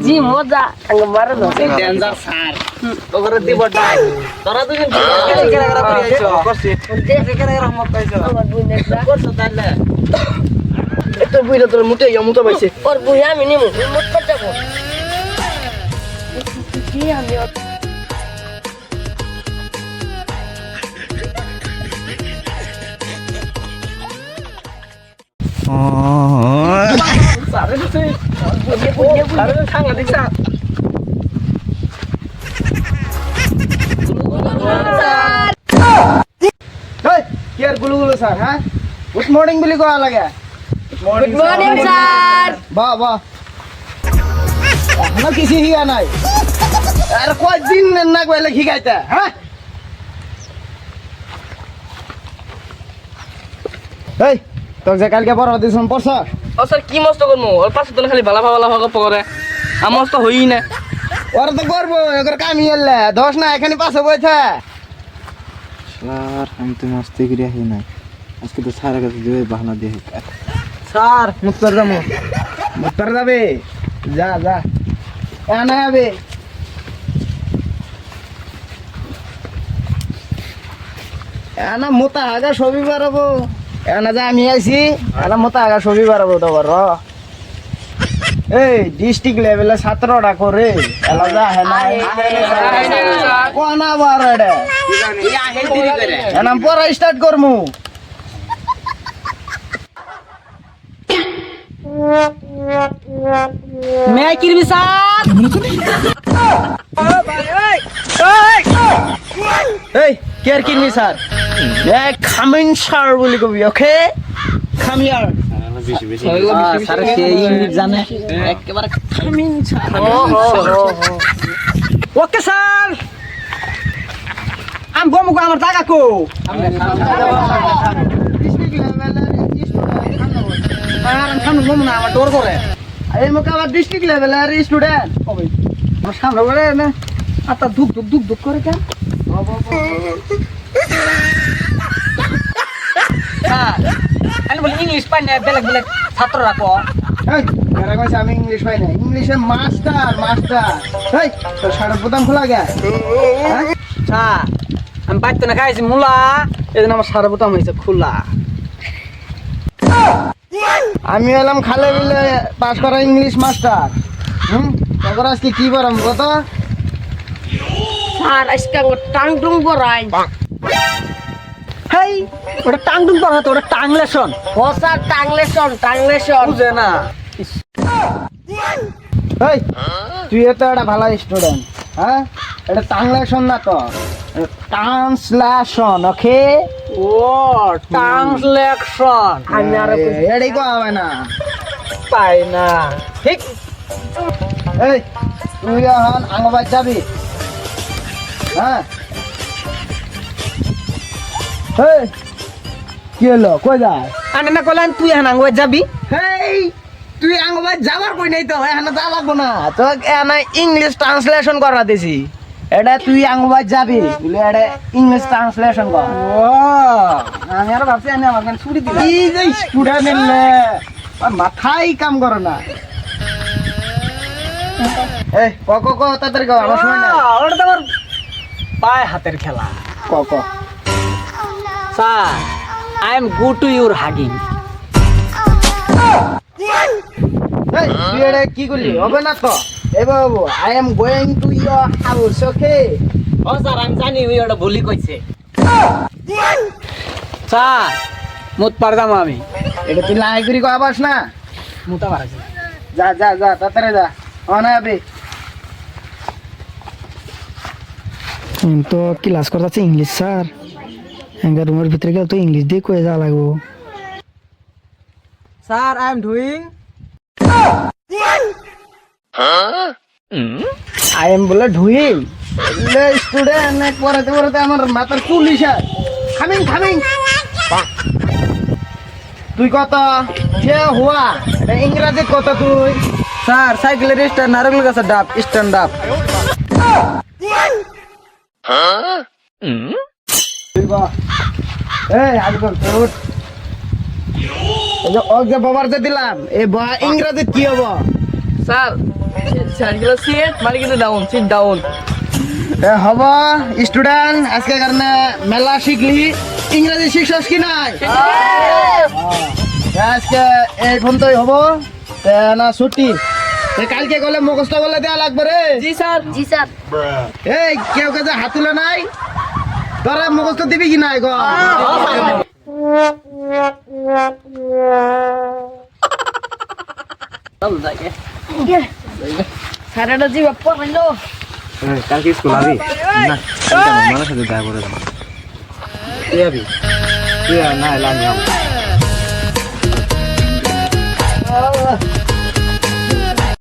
জি মজা danger sir তোরে দিব ডাই তোরা দুজন একটা বুইরা তোর মুটে মুতো পাইছে ওর বুই আমি নিমু মুট করে দেব কি আমি স্যার হ্যাঁ গুড মর্নিং বলি কয়া লাগে গুড মর্নিং স্যার বাহ বাহ এখনো কিছু হিয়া নাই আর কয়দিন না কইলে শিখাইতে হ্যাঁ এই তোর যে কালকে পড়া দিছন পড়ছ ও স্যার কি মস্ত করমু ওর পাশে তো খালি ভালা ভালা ভাগ পড়ে আমার মস্ত হই না ওরা তো করবো এগর কামি এলে দোষ না এখানে পাশে বইছে স্যার আমি তো মস্তি করিয়া হি নাই আজকে তো স্যারের কাছে যাবে বাহানা দিয়ে স্যার মুক্তার যাবো মুক্তার যাবে যা যা এনে যাবে এনা মোতা আগা ছবি বাড়াবো এনা যা আমি আইছি এনা মোতা আগা ছবি বাড়াবো তোমার এই ডিস্ট্রিক্ট লেভেলে 17টা করে এলা যা হে না কোনা বার এডে এনা পড়া স্টার্ট করমু मैं किरमी साहब এই কেয়ার কিনবি স্যার খামিন স্যার বলি কবি ওকে কাম হিয়ার স্যার সে ইংলিশ জানে একেবারে খামিন স্যার ওকে স্যার আম বমু আমার টাকা কো আমার ডোর করে এই মুখে আমার ডিস্ট্রিক্ট লেভেলের স্টুডেন্ট আমার সামনে করে না আতা দুক দুক দুক দুক করে কেন আমি বলি ইংলিশ পাই না বেলেগ বেলেগ ছাত্র রাখো আমি ইংলিশ পাই না ইংলিশের মাস্টার মাস্টার এই তোর সারা বোতাম খোলা গে আমি পাইতো না খাইছি মুলা এই জন্য আমার সারা বোতাম হয়েছে খোলা আমি এলাম খালে বিলে পাস করা ইংলিশ মাস্টার তখন আজকে কি বললাম কত স্যার আজকে টাং টুং পড়াই হেই ওটা টাং টুং পড়া তো ওটা টাংলেশন ও স্যার টাংলেশন বুঝে না এই তুই তো একটা ভালো স্টুডেন্ট হ্যাঁ এটা ট্রান্সলেশন না তো ট্রান্সলেশন ওকে ও ট্রান্সলেশন আমি আর এটাই কো হবে না পাই না ঠিক এই তুই এখন আঙ্গবাজ যাবি হ্যাঁ এই কি হলো কই যায় আনে না কইলেন তুই এখন আঙ্গুয়া যাবি এই তুই আঙ্গবাজ যাবার কই নাই তো এখানে যা লাগবো না তো এখানে ইংলিশ ট্রান্সলেশন করা দিছি এটা তুই আঙ্গবাজ যাবি বলে এটা ইংলিশ ট্রান্সলেশন কর ও আমি আর ভাবছি আনে আমার ছুটি দিলা এই যে স্টুডেন্ট এলে মাথায় কাম করে না এই ক তাড়াতাড়ি কও আমার সময় না ওটা তো আমার পায়ে হাতের খেলা ক sir I am go to your hugging এই তুই এটা কি করলি হবে না তো এ বাবু I am going to your house okay ও স্যার আমি জানি ওই ওটা ভুলি কইছে স্যার মুত পারদাম আমি এটা তুই লাই করি কবাস না মুতা পারছি যা যা যা তাড়াতাড়ি যা অনা হবে তো ক্লাস করতেছে ইংলিশ স্যার হ্যাঁ রুমের ভিতরে গেলে তো ইংলিশ দিয়ে কয়ে যাওয়া লাগবো sir I am doing I am বলে ঢুইং স্টুডেন্ট পড়াতে পড়াতে আমার মাথার চুল ইসা খামিং তুই কত সে হুয়া এটা ইংরাজি কত তুই স্যার সাইকেলের স্ট্যান্ড নারকেল গাছের ডাব স্ট্যান্ড আপ এই হাত কর উঠ এই যে ওকে বাবার যে দিলাম এই বা ইংরেজি কি হবো স্যার স্যার গেল সিট মানে কিন্তু ডাউন সিট ডাউন এ হব স্টুডেন্ট আজকে কারণে মেলা শিখলি ইংরেজি শিখছস কি নাই আজকে এই পর্যন্তই হবো না ছুটি কালকে গেলে মুখস্থ বলে দেওয়া লাগবে রে জি স্যার জি স্যার এই কেউ কাছে হাত তুলে নাই তোরা মুখস্থ দিবি কি নাই গো চল যাকে স্যার এটা জি বাপ্পা হইলো কালকে স্কুল আবি না মামার সাথে দেখা করে যাবো তুই আবি তুই না এলাম